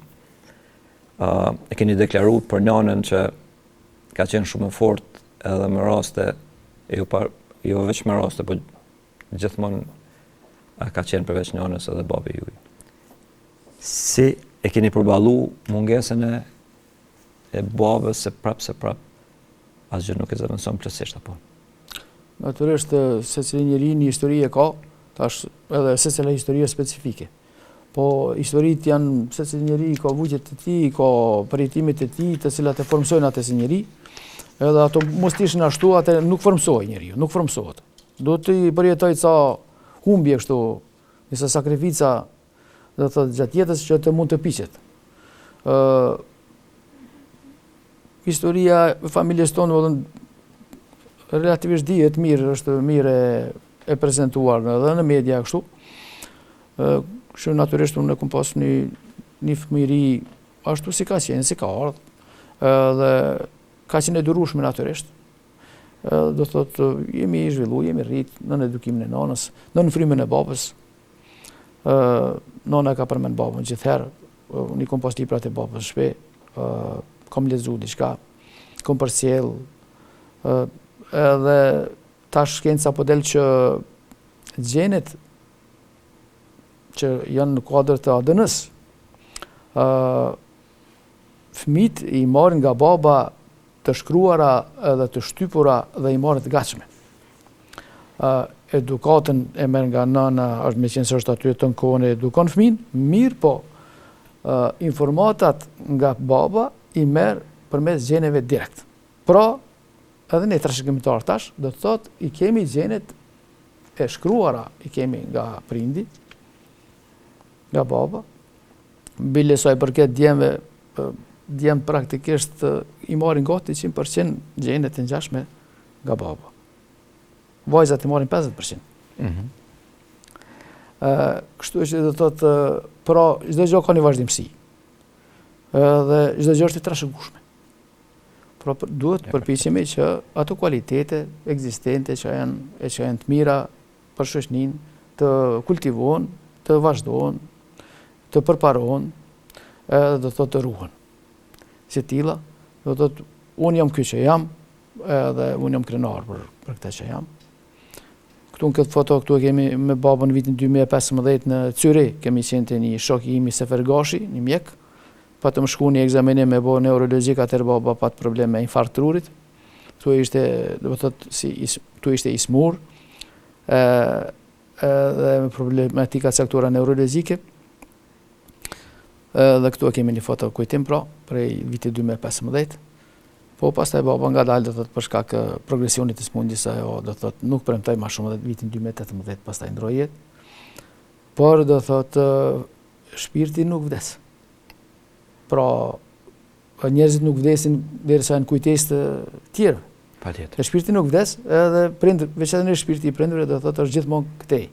E keni deklaruar për nanën që ka qenë shumë e fortë edhe me raste, jo vetëm me raste, por gjithmonë ka qenë përveç nanës edhe babi juaj. Si e keni përballu mungesën e babës se prap asgjë nuk e zëvendëson plotësisht apo? Natyrisht secili njeri një histori e ka, tash edhe secila histori specifike. Po historitë janë, secili njeri ka vujtjet e tij, ka përjetimet e tij, të cilat e formsojnë atë si njeri. Edhe ato mos ishin ashtu, atë nuk formsohej njeriu, nuk formsohet. Do të përjetoj ca humbje kështu, disa sakrifica, do të thotë gjatë jetës që të mund të piqet. Historia e familjes tonë relativisht dihet mirë, është mirë e prezantuar edhe në media kështu. Kështu natyrisht unë kam pas një fëmijëri ashtu si ka qenë, si ka ardhur. Dhe ka qenë e durueshme natyrisht. Do thotë jemi zhvilluar, jemi rrit në edukimin e nanës, në frymën e babës. Nana ka përmend babën gjithherë. Unë kam pas librat e babës në shtëpi, kam lexuar diçka, kam përcjell, edhe tash shkenca po del që gjenet që janë në kuadër të ADN-s, fëmijët i marrin nga baba të shkruara edhe të shtypura dhe i marrin të gatshme. Edukatën e merr nga nëna, është me qenë se është aty të në kohën e edukon fëmin, mirë po informatat nga baba i merr përmes gjeneve direkt. Pra, edhe ne trashëgimtar tash, do të thotë i kemi gjenet e shkruara, i kemi nga prindi, nga baba. Bile sa i përket djemve, djemë praktikisht i marrin gati 100% gjenet e ngjashme nga baba. Vajzat i marrin 50%. Kështu që do thotë, pra çdo gjë ka një vazhdimsi. Dhe çdo gjë është e trashëgueshme. Pra duhet përpiqemi që ato kualitete ekzistente që janë të mira për shoqërinë të kultivohen, të vazhdohen, të përparohen, edhe do thotë të ruhen. Si tilla, do thotë unë jam ky që jam, edhe unë jam krenar për këtë që jam. Këtu në këtë foto këtu e kemi me babën në vitin 2015 në Cyri, kemi qenë të një shok i imi Sefer Gashi, një mjek, pa të më shku një egzaminim me bo neurologjik, atër baba pat problem me infarkt trurit. Këtu ishte, do të thotë, këtu ishte i smur, dhe me problematika caktuara neurologjike. Dhe këtu e kemi një foto kujtim pra, prej vitit 2015. Po pastaj baba nga dalë do thotë për shkak progresionit të smundjes ajo do thotë nuk premtoi më shumë dhe vitin 2018 pastaj ndroi jetë. Por do thotë shpirti nuk vdes. Pra njerëzit nuk vdesin derisa janë kujtesë të tjerë. Patjetër. Dhe shpirti nuk vdes, edhe prindër, veçanërisht shpirti i prindërve do thotë është gjithmonë këtej.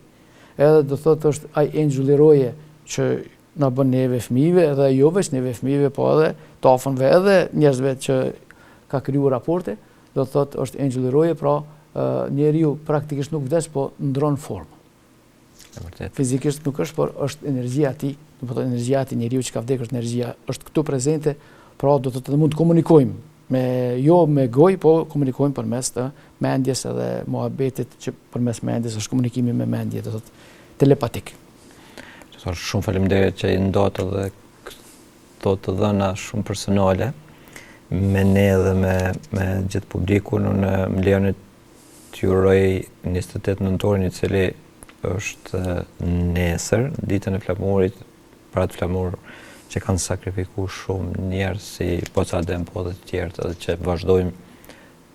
Edhe do thotë është ai engjulli i roje që na bën neve fëmijëve, edhe jo veç neve fëmijëve, po edhe tafënve edhe njerëzve që ka kriju raporte, do të thotë është engjulli i roje, pra njeriu praktikisht nuk vdes, po ndron formë. Fizikisht nuk është, por është energjia e tij, do të thotë energjia e njeriu që ka vdekur është energjia, është këtu prezente, pra do të thotë mund të komunikojmë jo me gojë, po komunikojmë përmes të mendjes edhe muhabetit që përmes mendjes është komunikimi me mendje, do të thotë telepatik. Shumë faleminderit që i ndot edhe këto të dhëna shumë personale me ne dhe me gjithë publikun. Unë më lejoni t'ju uroj 28 nëntorin, i cili është nesër, ditën e flamurit, për atë flamur që kanë sakrifikuar shumë njerëz si Pocadem, po dhe të tjerë, edhe që vazhdojmë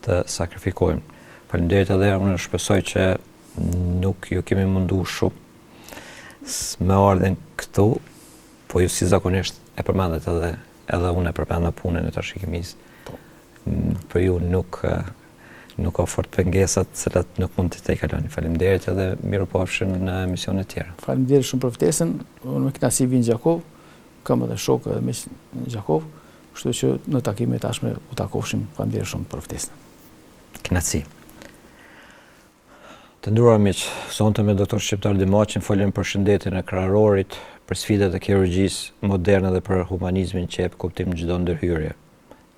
të sakrifikojmë. Faleminderit edhe unë shpresoj që nuk ju kemi mundu shumë me ardhen këtu, po ju si zakonisht e përmendet edhe unë e përmenda punën e trashëgimisë. Për ju nuk ka fort pengesat cilat nuk mund të kaloni. Faleminderit edhe mirupafshim në emisione tjera. Faleminderit shumë për ftesën. Unë me kënaqësi vin Gjakov, kam edhe shok edhe miq në Gjakov, kështu që në takimet tashme u takofshim. Faleminderit shumë për ftesën. Kënaqësi. Të nderuar miq, sonte me doktor Shqiptar Dimaqin folim për shëndetin e kraharorit, për sfidat e kirurgjisë moderne dhe për humanizmin që jep kuptim çdo ndërhyrje.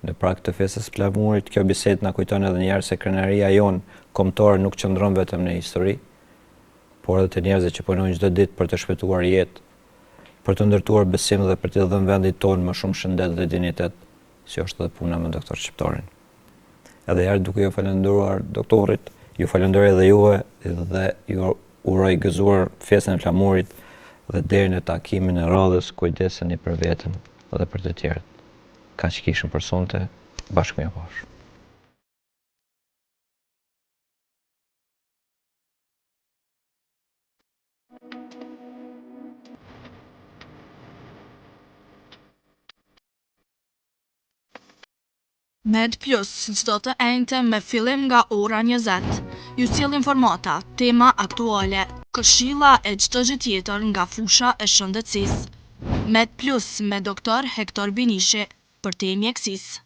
Në prag të festës së flamurit, kjo bisedë na kujton edhe një herë se krenaria jonë kombëtare nuk qëndron vetëm në histori, por edhe të njerëzit që punojnë çdo ditë për të shpëtuar jetë, për të ndërtuar besim dhe për të dhënë vendit tonë më shumë shëndet dhe dinjitet, si është edhe puna me doktor Shqiptarin. Edhe herë duke ju falendëruar doktorit, ju falenderoj edhe juve dhe ju uroj gëzuar festën e flamurit dhe deri në takimin e radhës kujdeseni për veten dhe për të tjerët. Kaq kishim për sonte, bashkë mirupafshim. Med Plus, çdo të enjte me fillim nga ora 20. Ju sjell informata, tema aktuale, këshilla e çdo gjë tjetër nga fusha e shëndetësisë. Med Plus me doktor Hektor Binishi për te mjekësisë.